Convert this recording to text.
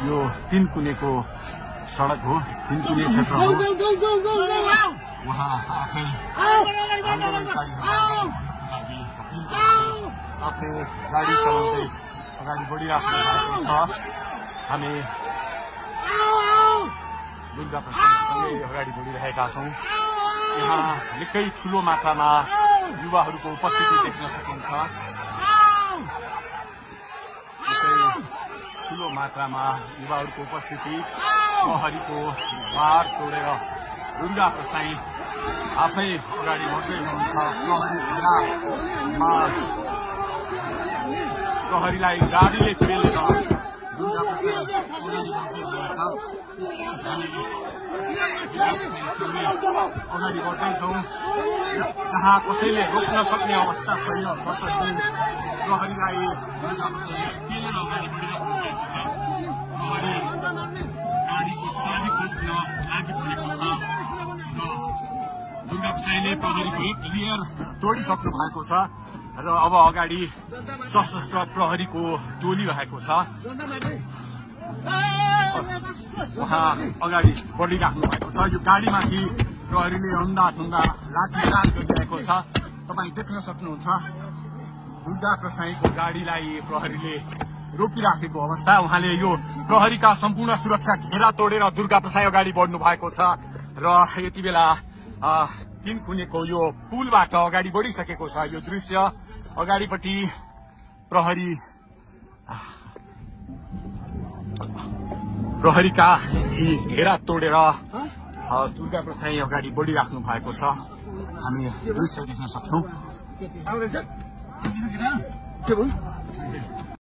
यो तीनकुनेको सडक हो, तीनकुने क्षेत्र हो। उहाँ आफै गाडी चलाउँदै अगाडि बढिराख्नु भएको छ। हामी दुर्गा प्रसादसँगै अगाडि बढिरहेका छौँ। यहाँ निकै ठुलो मात्रामा युवाहरूको उपस्थिति देख्न सकिन्छ। ठुलो मात्रामा युवाहरूको उपस्थिति, प्रहरीको बार तोडेर दुर्गा प्रसाई आफै अगाडि बढ्दै हुनुहुन्छ। प्रहरीलाई गाडीले पेलेर दुर्गा प्रसाई अगाडि बढ्दै हुनुहुन्छ। अगाडि बढ्दैछौँ, जहाँ कसैले रोक्न सक्ने अवस्था छैन। कसैले प्रहरीलाई दुर्गा प्रसाईले पेलेर अगाडि बढिरहेको भएको छ। प्रहरी गाडीको चाबी खोज्न लागिपरेको छ। दुर्गा प्रसाईले प्रहरीको एक लेयर तोडिसक्नु भएको छ र अब अगाडि सशस्त्र प्रहरीको टोली रहेको छ। उहाँ अगाडि बढिराख्नु भएको छ। यो गाडीमाथि प्रहरीले अन्धाधुन्दा लाठीचार्ज गरिरहेको छ। तपाईँ देख्न सक्नुहुन्छ दुर्गा प्रसाईको गाडीलाई प्रहरीले रोकिराखेको अवस्था। उहाँले यो प्रहरीका सम्पूर्ण सुरक्षा घेरा तोडेर दुर्गा प्रसाई अगाडि बढ्नु भएको छ र यति बेला तीनकुनेको यो पुलबाट अगाडि बढिसकेको छ। यो दृश्य अगाडिपट्टि प्रहरीका यी घेरा तोडेर दुर्गा प्रसाई अगाडि बढिराख्नु भएको छ। हामी दृश्य देख्न सक्छौँ।